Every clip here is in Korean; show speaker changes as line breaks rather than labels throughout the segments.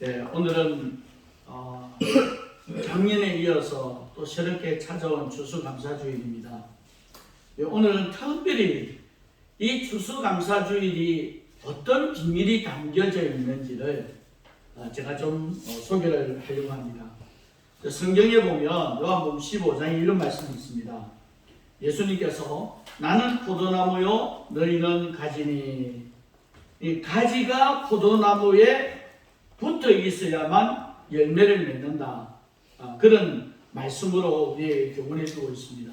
네, 오늘은 작년에 이어서 또 새롭게 찾아온 추수감사주일입니다. 네, 오늘은 특별히 이 추수감사주일이 어떤 비밀이 담겨져 있는지를 제가 좀 소개를 하려고 합니다. 성경에 보면 요한복음 15장에 이런 말씀이 있습니다. 예수님께서 나는 포도나무요 너희는 가지니, 이 가지가 포도나무에 붙어 있어야만 열매를 맺는다. 그런 말씀으로 우리에게 교훈해 주고 있습니다.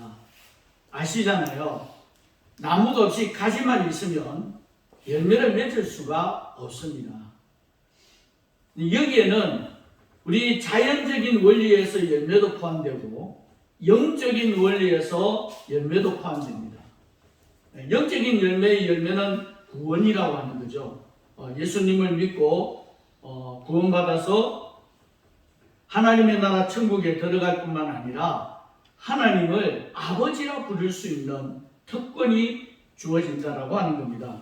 아시잖아요. 나무가 없이 가지만 있으면 열매를 맺을 수가 없습니다. 여기에는 우리 자연적인 원리에서 열매도 포함되고 영적인 원리에서 열매도 포함됩니다. 영적인 열매의 열매는 구원이라고 하는 거죠. 예수님을 믿고 구원받아서 하나님의 나라 천국에 들어갈 뿐만 아니라 하나님을 아버지라 부를 수 있는 특권이 주어진다라고 하는 겁니다.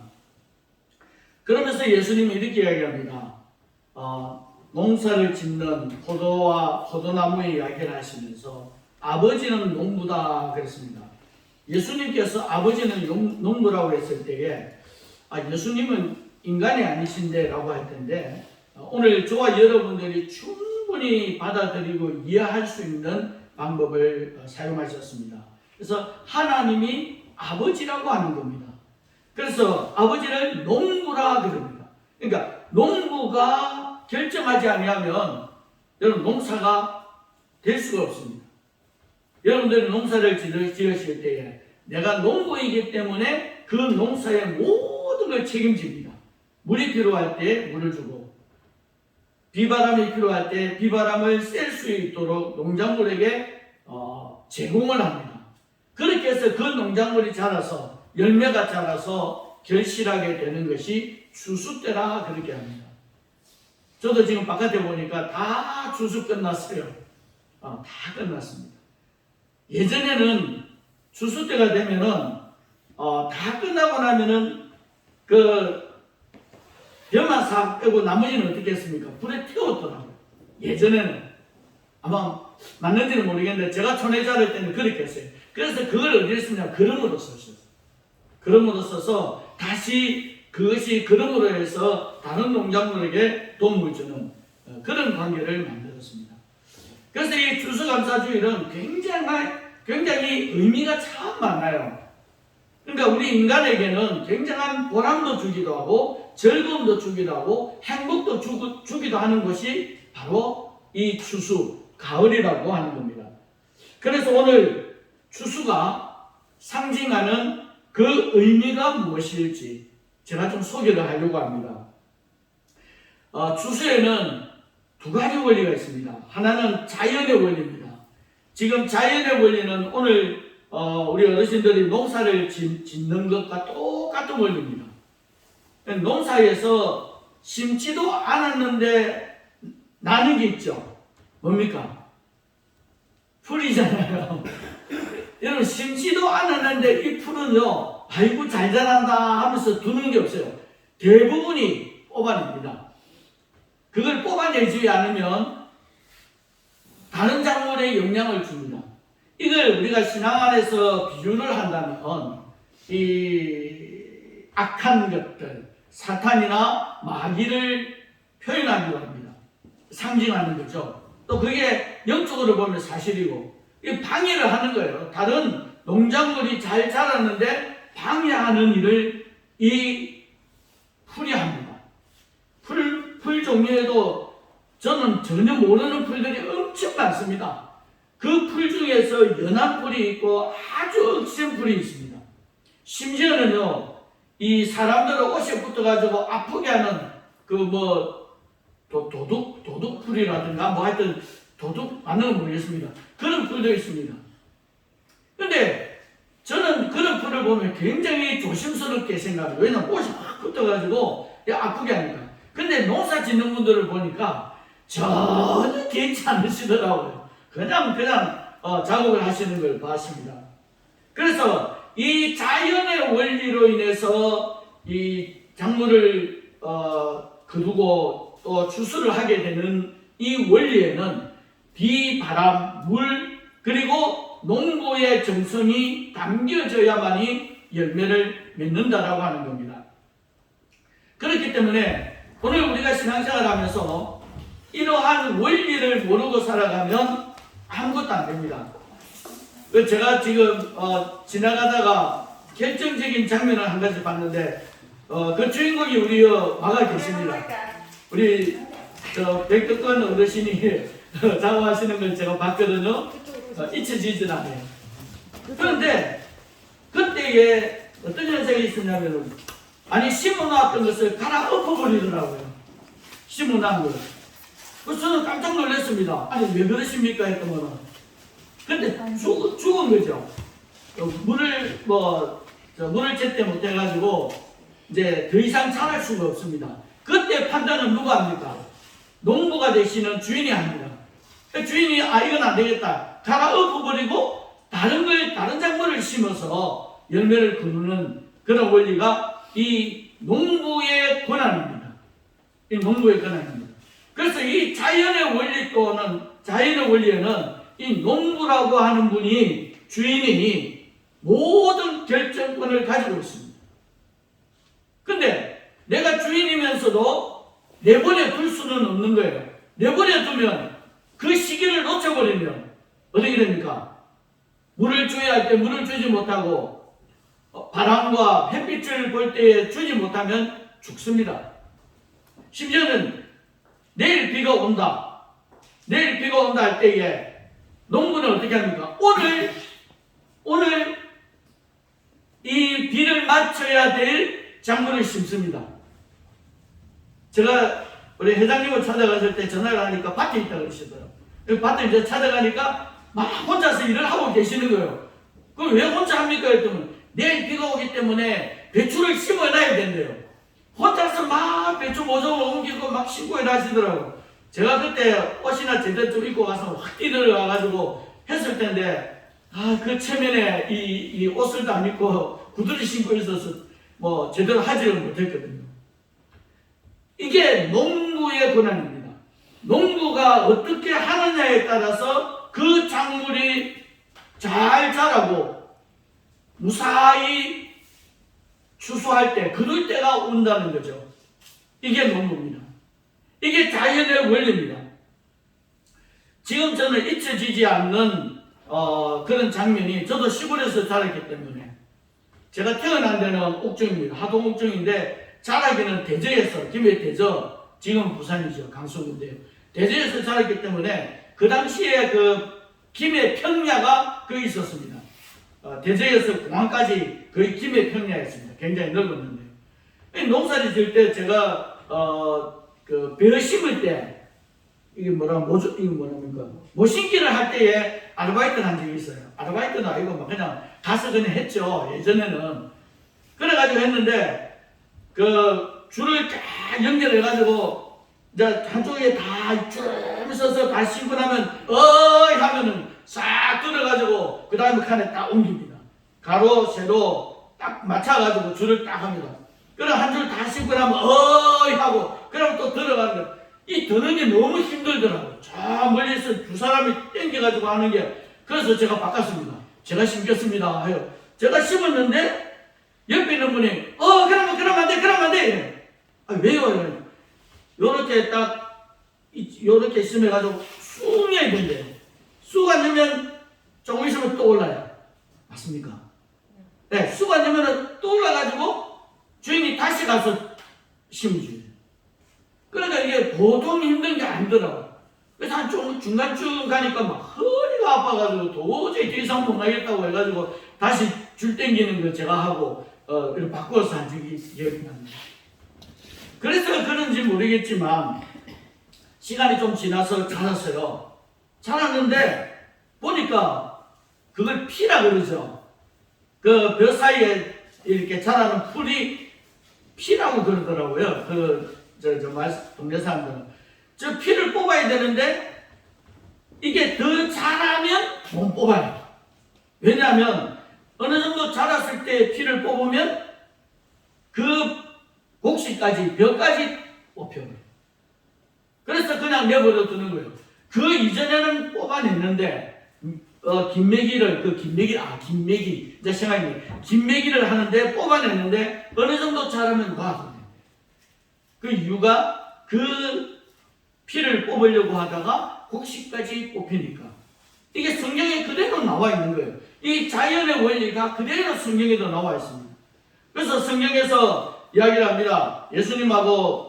그러면서 예수님이 이렇게 이야기합니다. 농사를 짓는 포도와 포도나무의 이야기를 하시면서 아버지는 농부다 그랬습니다. 예수님께서 아버지는 농부라고 했을 때에 예수님은 인간이 아니신데 라고 할 텐데 오늘 저와 여러분들이 충분히 받아들이고 이해할 수 있는 방법을 사용하셨습니다. 그래서 하나님이 아버지라고 하는 겁니다. 그래서 아버지를 농부라 그럽니다. 그러니까 농부가 결정하지 아니하면 여러분 농사가 될 수가 없습니다. 여러분들이 농사를 지으실 때에 내가 농부이기 때문에 그 농사의 모든 걸 책임집니다. 물이 필요할 때 물을 주고 비바람이 필요할 때 비바람을 쐴 수 있도록 농작물에게 제공을 합니다. 그렇게 해서 그 농작물이 자라서 열매가 자라서 결실하게 되는 것이 추수 때라 그렇게 합니다. 저도 지금 바깥에 보니까 다 추수 끝났어요. 다 끝났습니다. 예전에는 추수 때가 되면은 다 끝나고 나면은 그 벼만 싹 빼고 나머지는 어떻게 했습니까? 불에 태웠더라고요. 예전에는 아마 맞는지는 모르겠는데 제가 촌에 자랄 때는 그렇게 했어요. 그래서 그걸 어디에 쓰냐? 그릇으로 썼어요. 그릇으로 써서 다시 그것이 그릇으로 해서 다른 농작물에게 도움을 주는 그런 관계를 만들었습니다. 그래서 이 추수감사주일은 굉장히 의미가 참 많아요. 그러니까 우리 인간에게는 굉장한 보람도 주기도 하고 즐거움도 주기도 하고 행복도 주기도 하는 것이 바로 이 추수, 가을이라고 하는 겁니다. 그래서 오늘 추수가 상징하는 그 의미가 무엇일지 제가 좀 소개를 하려고 합니다. 추수에는 두 가지 원리가 있습니다. 하나는 자연의 원리입니다. 지금 자연의 원리는 오늘 우리 어르신들이 농사를 짓는 것과 똑같은 원리입니다. 농사에서 심지도 않았는데 나는 게 있죠. 뭡니까? 풀이잖아요. 여러분 심지도 않았는데 이 풀은요, 아이고 잘 자란다 하면서 두는 게 없어요. 대부분이 뽑아냅니다. 그걸 뽑아내지 않으면 다른 작물에 영향을 줍니다. 이걸 우리가 신앙 안에서 비유를 한다면 이 악한 것들, 사탄이나 마귀를 표현하기도 합니다. 상징하는 거죠. 또 그게 영적으로 보면 사실이고 방해를 하는 거예요. 다른 농작물이 잘 자랐는데 방해하는 일을 이 풀이 합니다. 풀 종류에도 저는 전혀 모르는 풀들이 엄청 많습니다. 그 풀 중에서 연한 풀이 있고 아주 억센 풀이 있습니다. 심지어는요, 이 사람들의 옷에 붙어가지고 아프게 하는 도둑 풀이라든가 하여튼 도둑 맞는 건 모르겠습니다. 그런 풀도 있습니다. 근데 저는 그런 풀을 보면 굉장히 조심스럽게 생각해요. 왜냐면 옷이 막 붙어가지고 아프게 하니까. 근데 농사 짓는 분들을 보니까 전혀 괜찮으시더라고요. 그냥 작업을 하시는 걸 봤습니다. 그래서 이 자연의 원리로 인해서 이 작물을 거두고 추수를 하게 되는 이 원리에는 비, 바람, 물 그리고 농부의 정성이 담겨져야만이 열매를 맺는다라고 하는 겁니다. 그렇기 때문에 오늘 우리가 신앙생활하면서 이러한 원리를 모르고 살아가면 아무것도 안 됩니다. 제가 지금 지나가다가 결정적인 장면을 한 가지 봤는데 그 주인공이 우리 와가 계십니다. 우리 백덕권 어르신이 작업하시는 걸 제가 봤거든요. 잊혀지질 않아요. 그런데 그때에 어떤 현상이 있었냐면 아니 심어놨던 것을 갈아 엎어버리더라고요. 심어놓은 걸. 그래서 저는 깜짝 놀랐습니다. 아니 왜 그러십니까 했던 거는. 근데 죽은 거죠. 물을 제때 못해가지고 이제 더 이상 자랄 수가 없습니다. 그때 판단은 누가 합니까? 농부가 되시는 주인이 합니다. 주인이 이건 안 되겠다. 갈아 엎어버리고 다른 작물을 심어서 열매를 거두는 그런 원리가 이 농부의 권한입니다. 이 농부의 권한입니다. 그래서 이 자연의 원리 또는 자연의 원리에는 이 농부라고 하는 분이 주인이 모든 결정권을 가지고 있습니다. 근데 내가 주인이면서도 내버려 둘 수는 없는 거예요. 내버려 두면 그 시기를 놓쳐버리면 어떻게 됩니까? 물을 줘야 할 때 물을 주지 못하고 바람과 햇빛을 볼 때에 주지 못하면 죽습니다. 심지어는 내일 비가 온다. 내일 비가 온다 할 때에 농부는 어떻게 합니까? 오늘 이 비를 맞춰야 될 작물을 심습니다. 제가 우리 회장님을 찾아갔을 때 전화를 하니까 밭에 있다고 그러시더라고요. 밭에 이제 찾아가니까 막 혼자서 일을 하고 계시는 거예요. 그럼 왜 혼자 합니까? 했더니 내일 비가 오기 때문에 배추를 심어놔야 된대요. 혼자서 막 배추 모종을 옮기고 막 심고 일하시더라고요. 제가 그때 옷이나 제대로 좀 입고 가서 확 뛰어가가지고 했을 텐데 그 체면에 이 옷을 안 입고 구두를 신고 있어서 제대로 하지를 못했거든요. 이게 농부의 권한입니다. 농부가 어떻게 하느냐에 따라서 그 작물이 잘 자라고 무사히 추수할 때 거둘 때가 온다는 거죠. 이게 농부입니다. 이게 자연의 원리입니다. 지금 저는 잊혀지지 않는 그런 장면이 저도 시골에서 자랐기 때문에 제가 태어난 데는 옥중입니다. 하동 옥중인데 자라기는 대저에서 김해 대저 지금 부산이죠. 강서구인데요. 대저에서 자랐기 때문에 그 당시에 그 김해 평야가 거의 있었습니다. 대저에서 공항까지 거의 김해 평야였습니다. 굉장히 넓었는데 농사를 지을 때 제가 벼 심을 때 이게 뭐랍니까? 모신기를 할 때에 아르바이트를 한 적이 있어요. 아르바이트는 아니고 막 그냥 가서 그냥 했죠. 예전에는. 그래가지고 했는데 그 줄을 쫙 연결해가지고 이제 한쪽에 다 쭉 서서 다 심고 나면 어이 하면은 싹 뚫어가지고 그 다음에 칸에 딱 옮깁니다. 가로 세로 딱 맞춰가지고 줄을 딱 합니다. 그럼 한 줄 다 심고 나면 어이 하고 그럼 또 들어가는 거. 이 드는 게 너무 힘들더라고요. 저 멀리서 두 사람이 땡겨가지고 하는 게. 그래서 제가 바꿨습니다. 제가 심겼습니다. 해요. 제가 심었는데 옆에 있는 분이 그러면 안 돼. 왜요? 요렇게 딱 요렇게 심어가지고 쑥 내야 된대요. 쑥 안 넣으면 조금 있으면 또 올라요. 맞습니까? 네, 쑥 안 넣으면 또 올라가지고 주인이 다시 가서 심어줘요. 그러니까 이게 보통 힘든 게 아니더라고요. 그래서 한 중간쯤 가니까 막 허리가 아파가지고 도저히 더 이상 못 가겠다고 해가지고 다시 줄 땡기는 거 제가 하고 이렇게 바꿔서 한 적이 기억이 납니다. 그래서 그런지 모르겠지만 시간이 좀 지나서 자랐어요. 자랐는데 보니까 그걸 피라 그러죠. 그 벼 사이에 이렇게 자라는 풀이 피라고 그러더라고요. 동네 사람들은. 저 피를 뽑아야 되는데 이게 더 자라면 못 뽑아요. 왜냐하면 어느 정도 자랐을 때 피를 뽑으면 그 곡식까지 벼까지 뽑혀요. 그냥 내버려 두는 거예요. 그 이전에는 뽑아냈는데 김매기 이제 생각이 김매기를 하는데 뽑아냈는데 어느 정도 잘하면 놔둬요. 그 이유가 그 피를 뽑으려고 하다가 곡식까지 뽑히니까 이게 성경에 그대로 나와 있는 거예요. 이 자연의 원리가 그대로 성경에도 나와 있습니다. 그래서 성경에서 이야기를 합니다. 예수님하고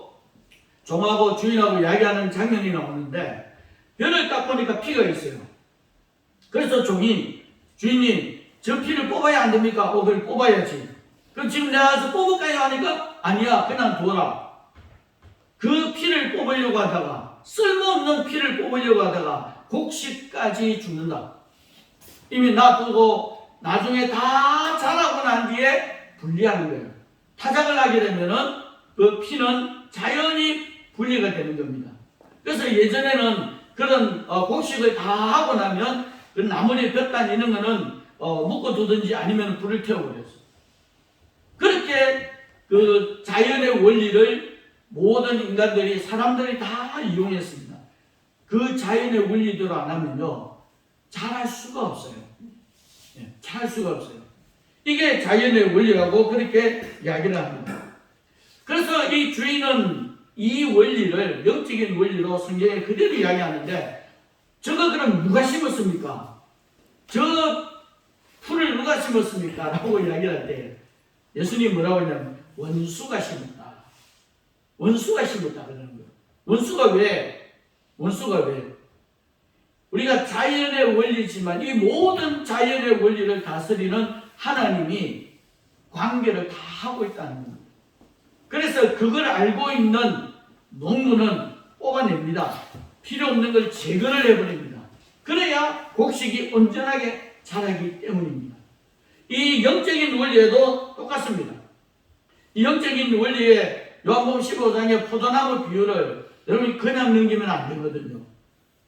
종하고 주인하고 이야기하는 장면이 나오는데 벼를 딱 보니까 피가 있어요. 그래서 종이 주인님 저 피를 뽑아야 안 됩니까? 그걸 뽑아야지. 그럼 지금 내가 가서 뽑을까요? 하니까 아니야 그냥 둬라. 그 피를 뽑으려고 하다가 쓸모없는 피를 뽑으려고 하다가 곡식까지 죽는다. 이미 놔두고 나중에 다 자라고 난 뒤에 분리하는 거예요. 타작을 하게 되면은 그 피는 자연히 분리가 되는 겁니다. 그래서 예전에는 그런 곡식을 다 하고 나면 그 나무에 볕단 이런 거는 묶어두든지 아니면 불을 태워버렸어요. 그렇게 그 자연의 원리를 모든 인간들이 사람들이 다 이용했습니다. 그 자연의 원리대로 안 하면요 잘할 수가 없어요. 잘할 수가 없어요. 이게 자연의 원리라고 그렇게 이야기를 합니다. 그래서 이 주인은 이 원리를 영적인 원리로 성경에 그대로 이야기하는데 저거 그럼 누가 심었습니까? 저 풀을 누가 심었습니까? 라고 이야기를 할 때 예수님이 뭐라고 했냐면 원수가 심었다. 원수가 심었다 그러는 거예요. 원수가 왜? 우리가 자연의 원리지만 이 모든 자연의 원리를 다스리는 하나님이 관계를 다 하고 있다는 겁니다. 그래서 그걸 알고 있는 농부는 뽑아냅니다. 필요 없는 걸 제거를 해버립니다. 그래야 곡식이 온전하게 자라기 때문입니다. 이 영적인 원리에도 똑같습니다. 이 영적인 원리에 요한복음 15장의 포도나무 비유를 여러분이 그냥 넘기면 안 되거든요.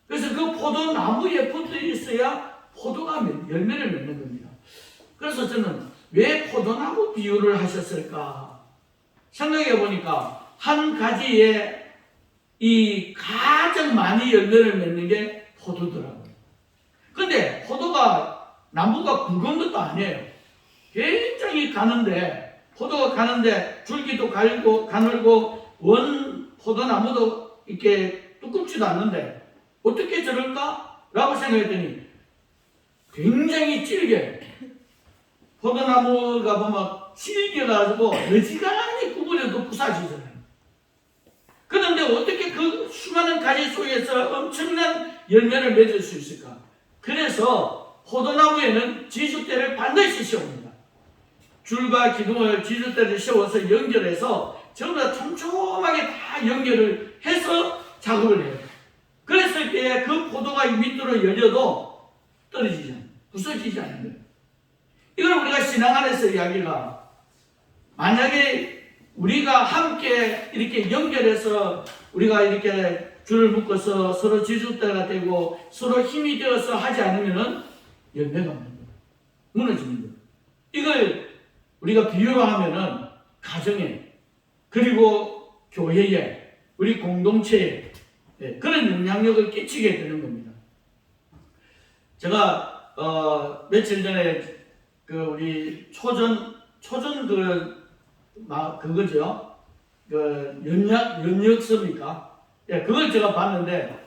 그래서 그 포도나무에 붙어 있어야 포도가 열매를 맺는 겁니다. 그래서 저는 왜 포도나무 비유를 하셨을까 생각해 보니까 한 가지에 이 가장 많이 열매를 맺는 게 포도더라고요. 근데 포도가 나무가 굵은 것도 아니에요. 굉장히 가는데 포도가 가는데 줄기도 가늘고 원 포도나무도 이렇게 두껍지도 않는데 어떻게 저럴까? 라고 생각했더니 굉장히 질게 포도나무가 보면 질겨가지고 어지간히 구부려도 부사지잖아요. 그런데 어떻게 그 수많은 가지 속에서 엄청난 열매를 맺을 수 있을까? 그래서 포도나무에는 지주대를 반드시 씌웁니다. 줄과 기둥을 지주대를 씌워서 연결해서 전부 다 촘촘하게 다 연결을 해서 작업을 해요. 그랬을 때 그 포도가 밑으로 열려도 떨어지지 않아요. 부서지지 않는 거예요. 이걸 우리가 신앙 안에서 이야기가 만약에 우리가 함께 이렇게 연결해서 우리가 이렇게 줄을 묶어서 서로 지주대가 되고 서로 힘이 되어서 하지 않으면 열매가 없는 거예요. 무너지는 거예요. 이걸 우리가 비유로 하면은 가정에 그리고 교회에 우리 공동체에 그런 영향력을 끼치게 되는 겁니다. 제가 며칠 전에 그 우리 초전 그거죠. 그 연역서입니까? 그걸 제가 봤는데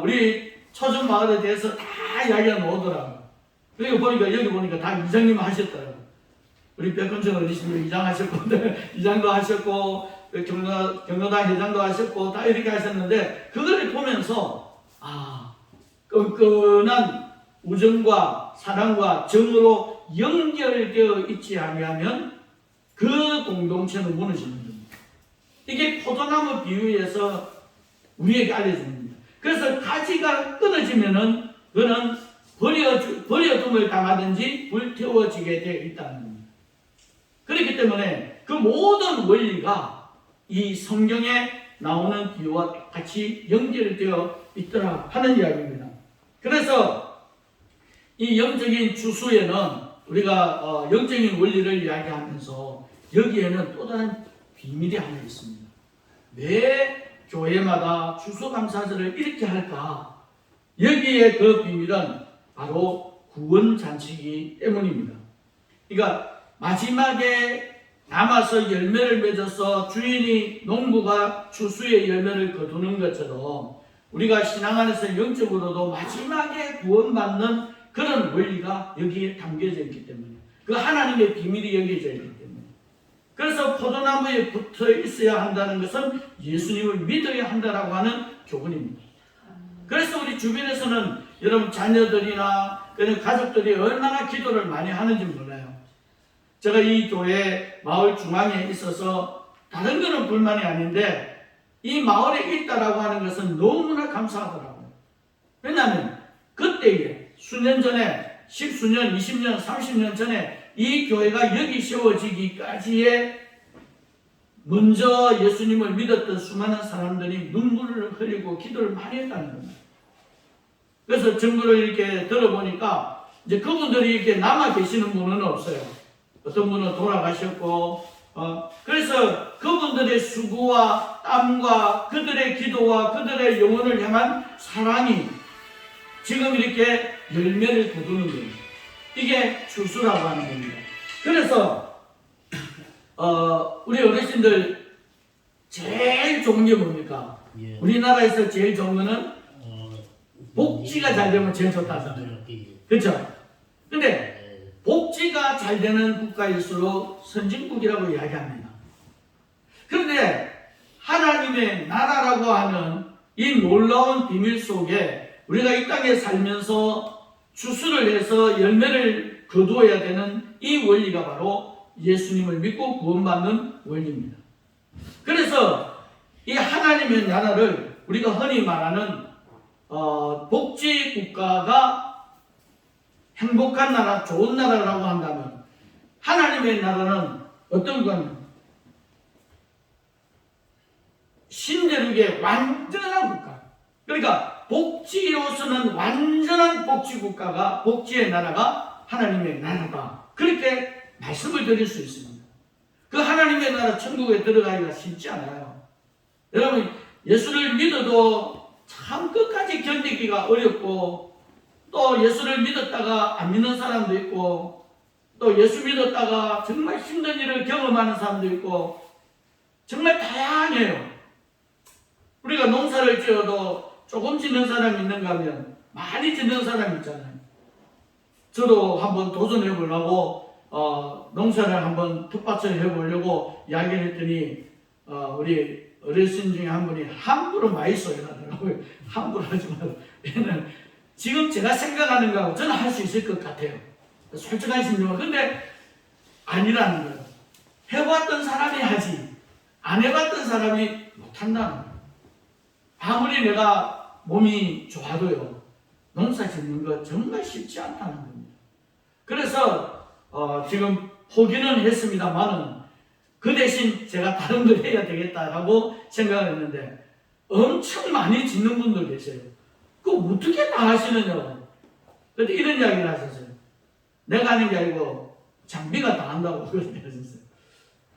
우리 초전 마을에 대해서 다 이야기가 나오더라고요. 그리고 보니까 여기 보니까 다 이장님 하셨더라고요. 우리 백건천 어르신도 이장 하셨고 이장도 하셨고 경로당 회장도 하셨고 다 이렇게 하셨는데 그거를 보면서 끈끈한 우정과 사랑과 정으로 연결되어 있지 아니하면 그 공동체는 무너지는 겁니다. 이게 포도나무 비유에서 우리에게 알려주는 겁니다. 그래서 가지가 끊어지면은 그는 버려둠을 당하든지 불태워지게 되어 있다는 겁니다. 그렇기 때문에 그 모든 원리가 이 성경에 나오는 비유와 같이 연결되어 있더라 하는 이야기입니다. 그래서 이 영적인 주수에는 우리가 영적인 원리를 이야기하면서 여기에는 또 다른 비밀이 하나 있습니다. 왜 교회마다 추수감사절을 이렇게 할까? 여기에 그 비밀은 바로 구원잔치이기 때문입니다. 그러니까 마지막에 남아서 열매를 맺어서 주인이 농부가 추수의 열매를 거두는 것처럼 우리가 신앙 안에서 영적으로도 마지막에 구원받는 그런 원리가 여기에 담겨져 있기 때문에, 그 하나님의 비밀이 여겨져 있기 때문에, 그래서 포도나무에 붙어 있어야 한다는 것은 예수님을 믿어야 한다라고 하는 교훈입니다. 그래서 우리 주변에서는 여러분 자녀들이나 그런 가족들이 얼마나 기도를 많이 하는지 몰라요. 제가 이 교회 마을 중앙에 있어서 다른 거는 불만이 아닌데 이 마을에 있다라고 하는 것은 너무나 감사하더라고요. 왜냐하면 그때에 수년 전에 10수년, 20년, 30년 전에 이 교회가 여기 세워지기까지에 먼저 예수님을 믿었던 수많은 사람들이 눈물을 흘리고 기도를 많이 했다는 겁니다. 그래서 증거를 이렇게 들어보니까 이제 그분들이 이렇게 남아 계시는 분은 없어요. 어떤 분은 돌아가셨고, 그래서 그분들의 수고와 땀과 그들의 기도와 그들의 영혼을 향한 사랑이 지금 이렇게 열매를 거두는 거예요. 이게 추수라고 하는 겁니다. 그래서 우리 어르신들 제일 좋은 게 뭡니까? 예. 우리나라에서 제일 좋은 거는 복지가 잘 되면 제일 좋다잖아요. 그렇죠? 근데 복지가 잘 되는 국가일수록 선진국이라고 이야기합니다. 그런데 하나님의 나라라고 하는 이 놀라운 비밀 속에 우리가 이 땅에 살면서 추수를 해서 열매를 거두어야 되는 이 원리가 바로 예수님을 믿고 구원받는 원리입니다. 그래서 이 하나님의 나라를 우리가 흔히 말하는 복지 국가가 행복한 나라, 좋은 나라라고 한다면 하나님의 나라는 어떤 건 신대륙의 완전한 국가. 그러니까 복지로서는 완전한 복지 국가가, 복지의 나라가 하나님의 나라다. 그렇게 말씀을 드릴 수 있습니다. 그 하나님의 나라 천국에 들어가기가 쉽지 않아요. 여러분 예수를 믿어도 참 끝까지 견디기가 어렵고, 또 예수를 믿었다가 안 믿는 사람도 있고, 또 예수 믿었다가 정말 힘든 일을 경험하는 사람도 있고, 정말 다양해요. 우리가 농사를 지어도 조금 짓는 사람이 있는가 하면 많이 짓는 사람이 있잖아요. 저도 한번 도전해 보려고 농사를 한번 텃밭을 해보려고 이야기를 했더니 우리 어르신 중에 한 분이 함부로 많이 소리하더라고요. 함부로 하지 말고. 얘는 지금 제가 생각하는 거하고 저는 할 수 있을 것 같아요. 솔직한 심정은. 근데 아니라는 거예요. 해봤던 사람이 하지 안 해봤던 사람이 못한다는 거예요. 아무리 내가 몸이 좋아도요, 농사 짓는 거 정말 쉽지 않다는 겁니다. 그래서 지금 포기는 했습니다만은 그 대신 제가 다른 걸 해야 되겠다라고 생각을 했는데, 엄청 많이 짓는 분들 계세요. 그거 어떻게 다 하시느냐고. 그런데 이런 이야기를 하셨어요. 내가 하는 게 아니고 장비가 다 한다고 그런 얘기를 하셨어요.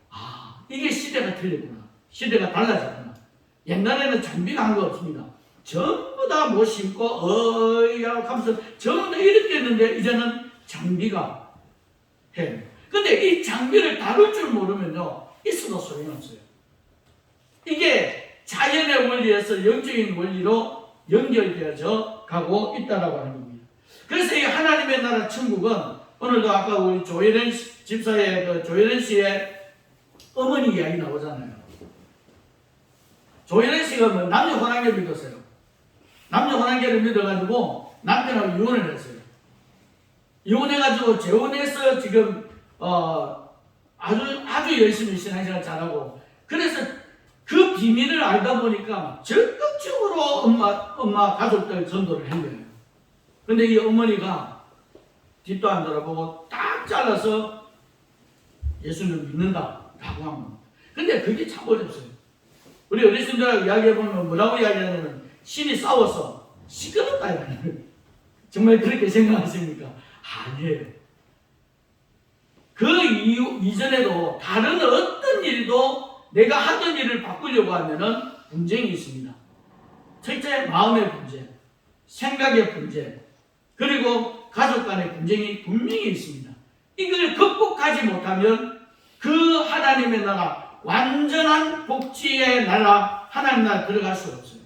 아, 이게 시대가 틀렸구나. 시대가 달라졌구나. 옛날에는 장비가 한 거 없습니다. 전부 다 못 심고 어이야 하면서 전부 다 이렇게 했는데 이제는 장비가 해요. 근데 이 장비를 다룰 줄 모르면요, 있어도 소용없어요. 이게 자연의 원리에서 영적인 원리로 연결되어져 가고 있다라고 하는 겁니다. 그래서 이 하나님의 나라 천국은 오늘도 아까 우리 조혜련 집사의 그 조혜련 씨의 어머니 이야기 나오잖아요. 조혜련 씨가 뭐 남녀 혼합계를 믿었어요. 남녀 혼합계를 믿어가지고 남편하고 이혼을 했어요. 이혼해가지고 재혼해서 지금 아주 열심히 신앙생활 잘하고, 그래서 그 비밀을 알다 보니까 적극적으로 엄마 가족들 전도를 한 거예요. 그런데 이 어머니가 뒷도 안 돌아보고 딱 잘라서 예수를 믿는다라고 한 겁니다. 근데 그게 참 어렵어요. 우리 어르신들하고 이야기해보면 뭐라고 이야기하냐면 신이 싸워서 시끄럽다. 정말 그렇게 생각하십니까? 아니에요. 그 이전에도 다른 어떤 일도 내가 하던 일을 바꾸려고 하면은 분쟁이 있습니다. 첫째, 마음의 분쟁, 생각의 분쟁, 그리고 가족 간의 분쟁이 분명히 있습니다. 이걸 극복하지 못하면 그 하나님의 나라, 완전한 복지의 나라, 하나님 나라 들어갈 수 없어요.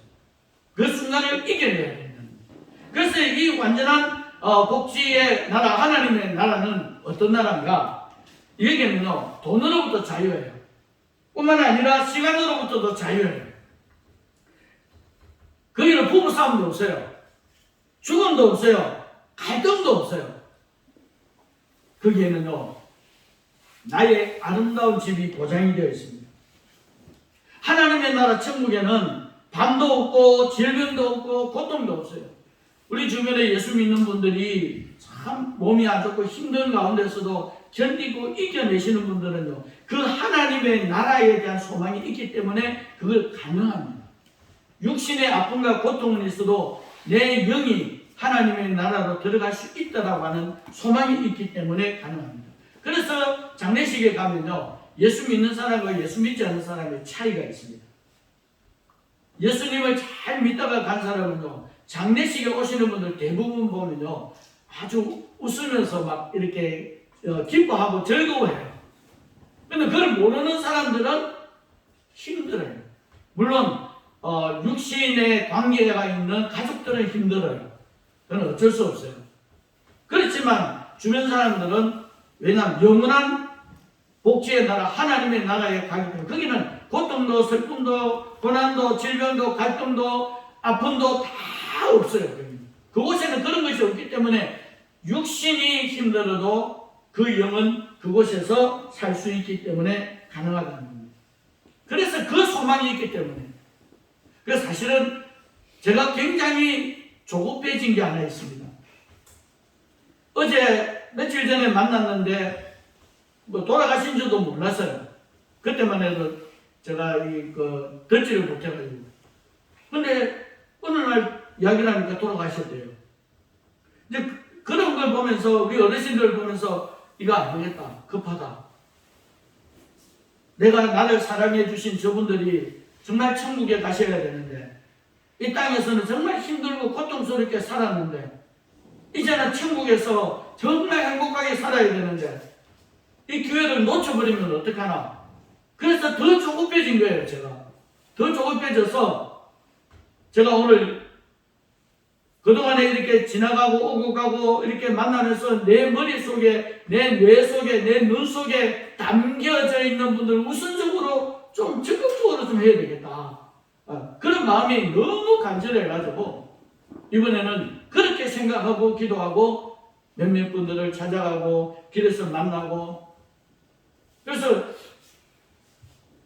그 순간을 이겨내야 된다는 거예요. 그래서 이 완전한 복지의 나라, 하나님의 나라는 어떤 나라인가? 여기에는요, 돈으로부터 자유예요. 뿐만 아니라 시간으로부터도 자유예요. 거기는 부부싸움도 없어요. 죽음도 없어요. 갈등도 없어요. 거기에는요, 나의 아름다운 집이 보장이 되어 있습니다. 하나님의 나라 천국에는 밤도 없고 질병도 없고 고통도 없어요. 우리 주변에 예수 믿는 분들이 참 몸이 안 좋고 힘든 가운데서도 견디고 이겨내시는 분들은요, 그 하나님의 나라에 대한 소망이 있기 때문에 그걸 가능합니다. 육신의 아픔과 고통은 있어도 내 영이 하나님의 나라로 들어갈 수 있다라고 하는 소망이 있기 때문에 가능합니다. 그래서 장례식에 가면요, 예수 믿는 사람과 예수 믿지 않는 사람의 차이가 있습니다. 예수님을 잘 믿다가 간 사람은요, 장례식에 오시는 분들 대부분 보면요, 아주 웃으면서 막 이렇게 기뻐하고 즐거워해요. 근데 그걸 모르는 사람들은 힘들어요. 물론 육신의 관계가 있는 가족들은 힘들어요. 그건 어쩔 수 없어요. 그렇지만 주변 사람들은, 왜냐하면 영원한 복지의 나라, 하나님의 나라에 가기 때문에 거기는 고통도 슬픔도 고난도 질병도 갈등도 아픔도 다 없어요. 그곳에는 그런 것이 없기 때문에 육신이 힘들어도 그 영은 그곳에서 살 수 있기 때문에 가능하다는 겁니다. 그래서 그 소망이 있기 때문에. 그래서 사실은 제가 굉장히 조급해진 게 하나 있습니다. 어제 며칠 전에 만났는데 돌아가신 줄도 몰랐어요. 그때만 해도 제가 듣지를 못해가지고. 근데 어느 날 이야기를 하니까 돌아가셨대요. 이제 그런 걸 보면서, 우리 어르신들 보면서 이거 안 되겠다, 급하다. 내가 나를 사랑해 주신 저분들이 정말 천국에 가셔야 되는데, 이 땅에서는 정말 힘들고 고통스럽게 살았는데, 이제는 천국에서 정말 행복하게 살아야 되는데, 이 기회를 놓쳐버리면 어떡하나. 그래서 더 조급해진 거예요, 제가. 더 조급해져서, 제가 오늘 그동안에 이렇게 지나가고 오고 가고 이렇게 만나면서 내 머릿속에, 내 뇌 속에, 내 눈 속에 담겨져 있는 분들 우선적으로 좀 적극적으로 좀 해야 되겠다. 그런 마음이 너무 간절해가지고 이번에는 그렇게 생각하고 기도하고 몇몇 분들을 찾아가고 길에서 만나고, 그래서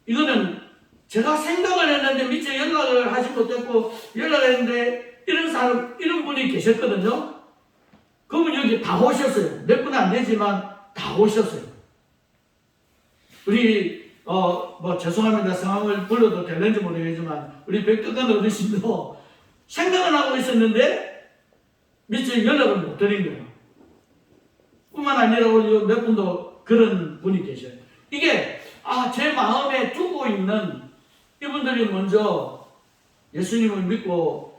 이거는 제가 생각을 했는데 미처 연락을 하지 못했고, 연락했는데 이런 사람, 이런 분이 계셨거든요. 그분 여기 다 오셨어요. 몇 분 안 되지만 다 오셨어요. 우리 죄송합니다. 성함을 불러도 되는지 모르겠지만 우리 백덕한 어르신도 생각은 하고 있었는데 미처 연락을 못 드린 거예요. 뿐만 아니라 우리 몇 분도 그런 분이 계셔요. 이게 제 마음에 두고 있는 이분들이 먼저 예수님을 믿고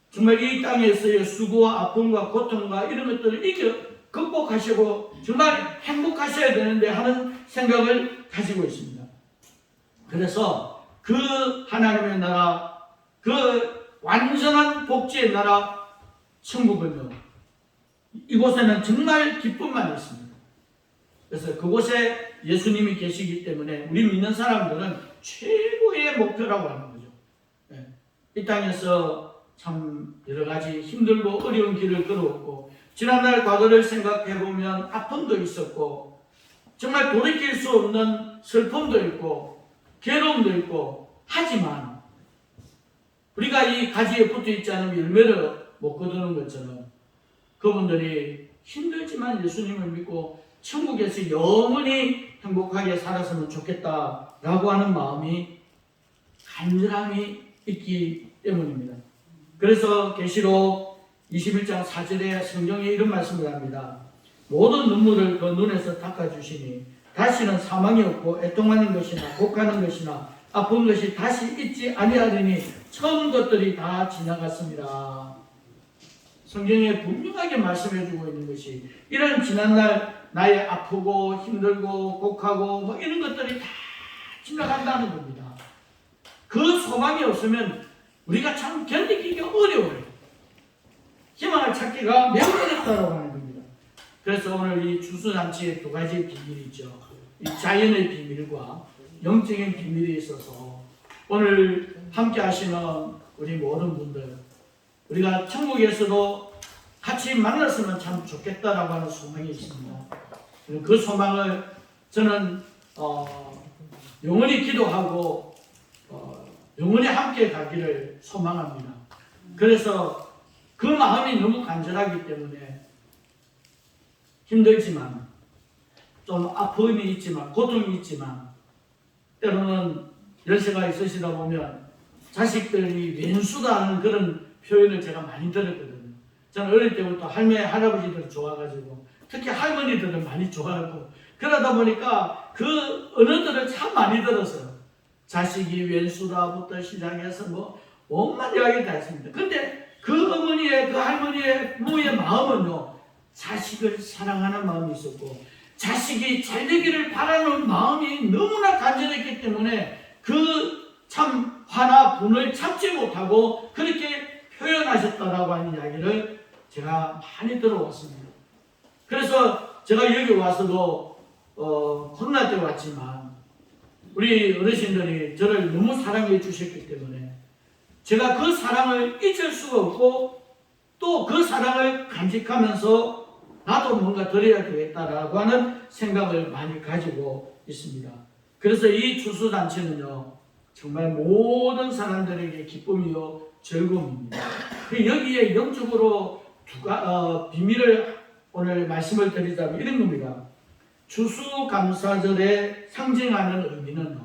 정말 이 땅에서의 수고와 아픔과 고통과 이런 것들을 극복하시고 정말 행복하셔야 되는데 하는 생각을 가지고 있습니다. 그래서 그 하나님의 나라, 그 완전한 복지의 나라 천국은요, 이곳에는 정말 기쁨만 있습니다. 그래서 그곳에 예수님이 계시기 때문에 우리 믿는 사람들은 최고의 목표라고 하는 거죠. 이 땅에서 참 여러 가지 힘들고 어려운 길을 걸어왔고, 지난날 과거를 생각해보면 아픔도 있었고, 정말 돌이킬 수 없는 슬픔도 있고, 괴로움도 있고, 하지만 우리가 이 가지에 붙어 있지 않으면 열매를 못 거두는 것처럼 그분들이 힘들지만 예수님을 믿고 천국에서 영원히 행복하게 살았으면 좋겠다라고 하는 마음이 간절함이 있기 때문입니다. 그래서 계시록 21장 4절에 성경에 이런 말씀을 합니다. 모든 눈물을 그 눈에서 닦아주시니 다시는 사망이 없고 애통하는 것이나 곡하는 것이나 아픈 것이 다시 있지 아니하리니 처음 것들이 다 지나갔습니다. 성경에 분명하게 말씀해주고 있는 것이 이런 지난날 나의 아프고 힘들고 곡하고 뭐 이런 것들이 다 지나간다는 겁니다. 그 소망이 없으면 우리가 참 견디기가 어려워요. 희망을 찾기가 매우 어렵다고 하는 겁니다. 그래서 오늘 이 추수잔치의 두 가지 비밀이 있죠. 이 자연의 비밀과 영적인 비밀이 있어서 오늘 함께 하시는 우리 모든 분들, 우리가 천국에서도 같이 만났으면 참 좋겠다라고 하는 소망이 있습니다. 그 소망을 저는 영원히 기도하고 영원히 함께 가기를 소망합니다. 그래서 그 마음이 너무 간절하기 때문에 힘들지만 좀 아픔이 있지만 고통이 있지만 때로는 연세가 있으시다 보면 자식들이 왼수다는 그런 표현을 제가 많이 들었거든요. 저는 어릴 때부터 할머니, 할아버지들을 좋아가지고 특히 할머니들을 많이 좋아하고 그러다 보니까 그 언어들을 참 많이 들었어요. 자식이 왼수다부터 시작해서 뭐 온갖 이야기를 다 했습니다. 근데 그 어머니의 그 할머니의 부모의 마음은요, 자식을 사랑하는 마음이 있었고 자식이 잘 되기를 바라는 마음이 너무나 간절했기 때문에 그 참 화나 분을 참지 못하고 그렇게 표현하셨다라고 하는 이야기를 제가 많이 들어왔습니다. 그래서 제가 여기 와서도 코로나 때 왔지만 우리 어르신들이 저를 너무 사랑해 주셨기 때문에 제가 그 사랑을 잊을 수가 없고 또 그 사랑을 간직하면서 나도 뭔가 드려야 되겠다라고 하는 생각을 많이 가지고 있습니다. 그래서 이 추수잔치는요, 정말 모든 사람들에게 기쁨이요 즐거움입니다. 여기에 영적으로 비밀을 오늘 말씀을 드리자면 이런 겁니다. 추수감사절에 상징하는 의미는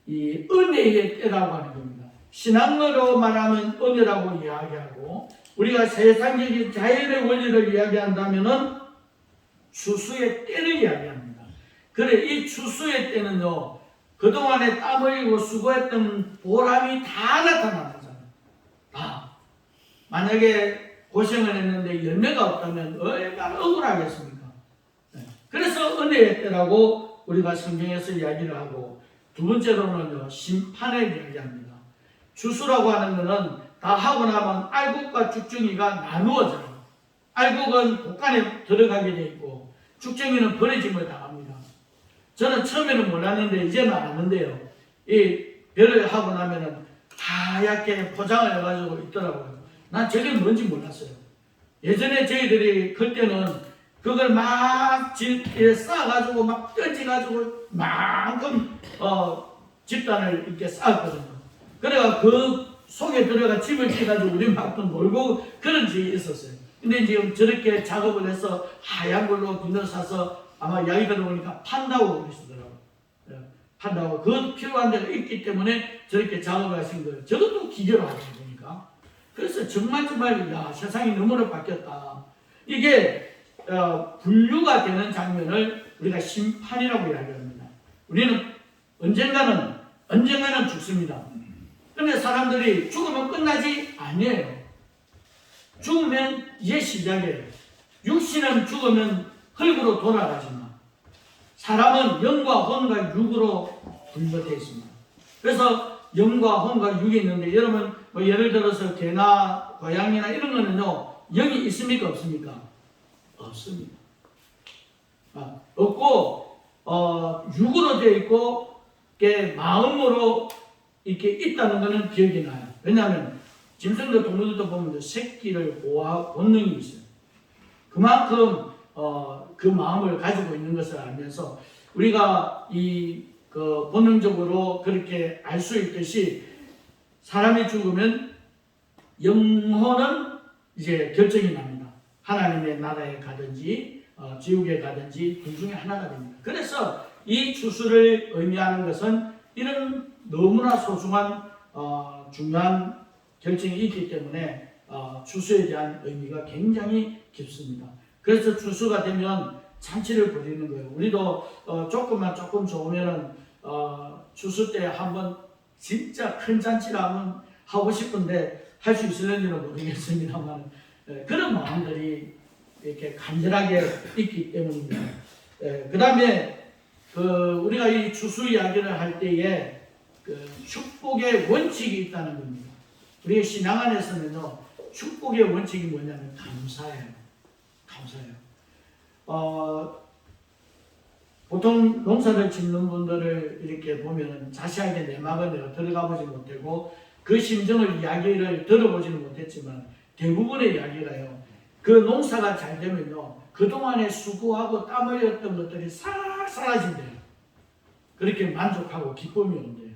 이 은혜의 때라고 하는 겁니다. 신앙으로 말하면 은혜라고 이야기하고 우리가 세상적인 자연의 원리를 이야기한다면 추수의 때를 이야기합니다. 그래 이 추수의 때는요, 그동안에 땀 흘리고 수고했던 보람이 다 나타나는 거잖아요. 다. 만약에 고생을 했는데 열매가 없다면 얼마나 억울하겠습니까? 네. 그래서 은혜의 때라고 우리가 성경에서 이야기를 하고 두 번째로는요, 심판을 이야기합니다. 추수라고 하는 것은 다 하고 나면 알곡과 쭉정이가 나누어져요. 알곡은 곡간에 들어가게 돼 있고 쭉정이는 버려짐을 당합니다. 저는 처음에는 몰랐는데 이제는 아는데요. 이 벼를 하고 나면은 하얗게 포장을 해가지고 있더라고요. 난 저게 뭔지 몰랐어요. 예전에 저희들이 클 때는 그걸 막 쌓아가지고 막 던져가지고 만큼 집단을 이렇게 쌓았거든요. 그래가 그 속에 들어가 집을 지어가지고 우리 막 또 놀고 그런 적이 있었어요. 근데 지금 저렇게 작업을 해서 하얀 걸로 비늘 사서 아마 이야기 들어보니까 판다고 그러시더라고요. 판다고. 그 필요한 데가 있기 때문에 저렇게 작업을 하신 거예요. 저것도 기계로 하시는 거니까. 그래서 정말 야, 세상이 너무나 바뀌었다. 이게 분류가 되는 장면을 우리가 심판이라고 이야기합니다. 우리는 언젠가는 죽습니다. 그런데 사람들이 죽으면 끝나지 아니에요. 죽으면 이제 시작이에요. 육신은 죽으면 흙으로 돌아가지만 사람은 영과 혼과 육으로 분류되어 있습니다. 그래서 영과 혼과 육이 있는데 여러분 뭐 예를 들어서 개나 고양이나 이런 거는요, 영이 있습니까 없습니까? 없습니다. 없고 육으로 되어 있고 마음으로 이렇게 있다는 것은 기억이 나요. 왜냐하면 짐승들 동물들도 보면 새끼를 보호할 본능이 있어요. 그만큼 그 마음을 가지고 있는 것을 알면서 우리가 그 본능적으로 그렇게 알 수 있듯이 사람이 죽으면 영혼은 이제 결정이 납니다. 하나님의 나라에 가든지 지옥에 가든지 둘 중에 하나가 됩니다. 그래서 이 추수를 의미하는 것은 이런 너무나 소중한 중요한 결정이 있기 때문에 추수에 대한 의미가 굉장히 깊습니다. 그래서 추수가 되면 잔치를 벌이는 거예요. 우리도 조금 좋으면은 추수 때 한번 진짜 큰 잔치를 한번 하고 싶은데 할 수 있을는지는 모르겠습니다만 그런 마음들이 이렇게 간절하게 있기 때문입니다. 그 다음에 우리가 이 추수 이야기를 할 때에 축복의 원칙이 있다는 겁니다. 우리의 신앙 안에서는요, 축복의 원칙이 뭐냐면 감사예요. 감사예요. 보통 농사를 짓는 분들을 이렇게 보면 자세하게 내막을 내가 들어가 보지 못하고 그 심정을 이야기를 들어보지는 못했지만 대부분의 이야기가요, 그 농사가 잘 되면요, 그동안에 수고하고 땀 흘렸던 것들이 싹 사라진대요. 그렇게 만족하고 기쁨이 온대요.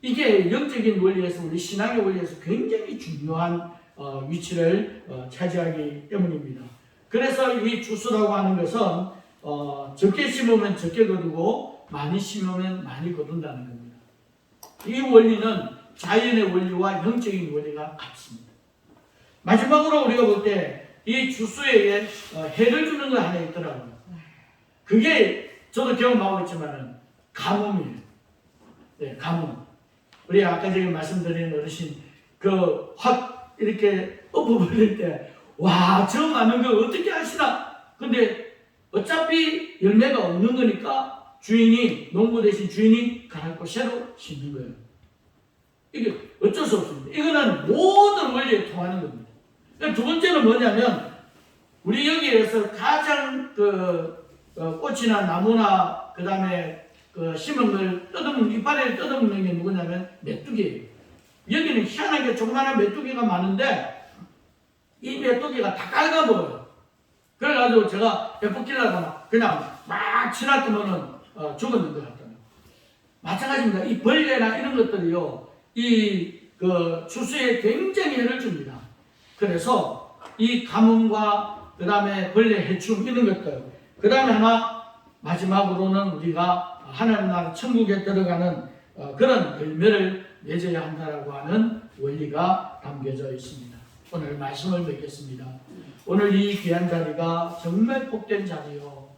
이게 영적인 원리에서, 우리 신앙의 원리에서 굉장히 중요한 위치를 차지하기 때문입니다. 그래서 이 추수라고 하는 것은 적게 심으면 적게 거두고 많이 심으면 많이 거둔다는 겁니다. 이 원리는 자연의 원리와 영적인 원리가 같습니다. 마지막으로 우리가 볼 때 이 추수에 해를 주는 거 하나 있더라고요. 그게 저도 경험하고 있지만 가뭄이에요. 네, 가뭄. 우리 아까 전에 말씀드린 어르신 확 이렇게 엎어버릴 때 와, 저 많은 거 어떻게 하시나? 근데 어차피 열매가 없는 거니까 농부 대신 주인이 갈고 새로 심는 거예요. 이게 어쩔 수 없습니다. 이거는 모든 원리에 통하는 겁니다. 두 번째는 뭐냐면, 우리 여기에서 가장 꽃이나 나무나 그 다음에 심은 걸 이파리를 뜯어먹는 게 누구냐면 메뚜기예요. 여기는 희한하게 조그마한 메뚜기가 많은데 이 메뚜기가 다 깔아먹어요. 그래가지고 제가 예쁘길라고 그냥 막 지나뜨면은 죽었는 것 같아요. 마찬가지입니다. 이 벌레나 이런 것들이요, 추수에 굉장히 해를 줍니다. 그래서 이 가뭄과 그 다음에 벌레 해충 이런 것들, 그 다음에 마지막으로는 우리가 하나님 나라 천국에 들어가는 그런 열매를 맺어야 한다라고 하는 원리가 담겨져 있습니다. 오늘 말씀을 맺겠습니다. 오늘 이 귀한 자리가 정말 복된 자리요.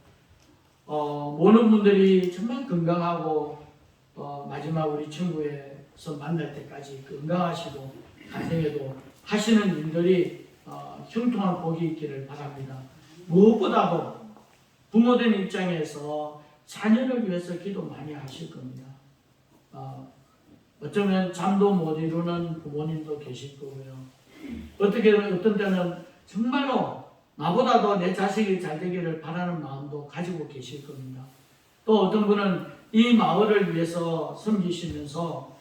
모든 분들이 정말 건강하고 마지막 우리 천국에서 만날 때까지 건강하시고 가정에도 하시는 일들이 형통한 복이 있기를 바랍니다. 무엇보다도 부모된 입장에서 자녀를 위해서 기도 많이 하실 겁니다. 어쩌면 잠도 못 이루는 부모님도 계실 거고요. 어떤 때는 정말로 나보다도 내 자식이 잘 되기를 바라는 마음도 가지고 계실 겁니다. 또 어떤 분은 이 마을을 위해서 섬기시면서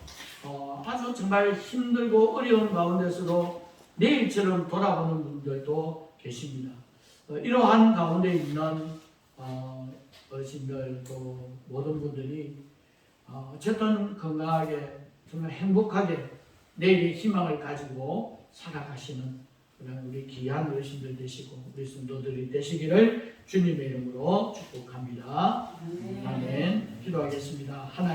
아주 정말 힘들고 어려운 가운데서도 내일처럼 돌아보는 분들도 계십니다. 이러한 가운데 있는 어르신들 또 모든 분들이 어쨌든 건강하게 정말 행복하게 내일의 희망을 가지고 살아가시는 그런 우리 귀한 어르신들 되시고 우리 성도들이 되시기를 주님의 이름으로 축복합니다. 아멘. 기도하겠습니다. 하나님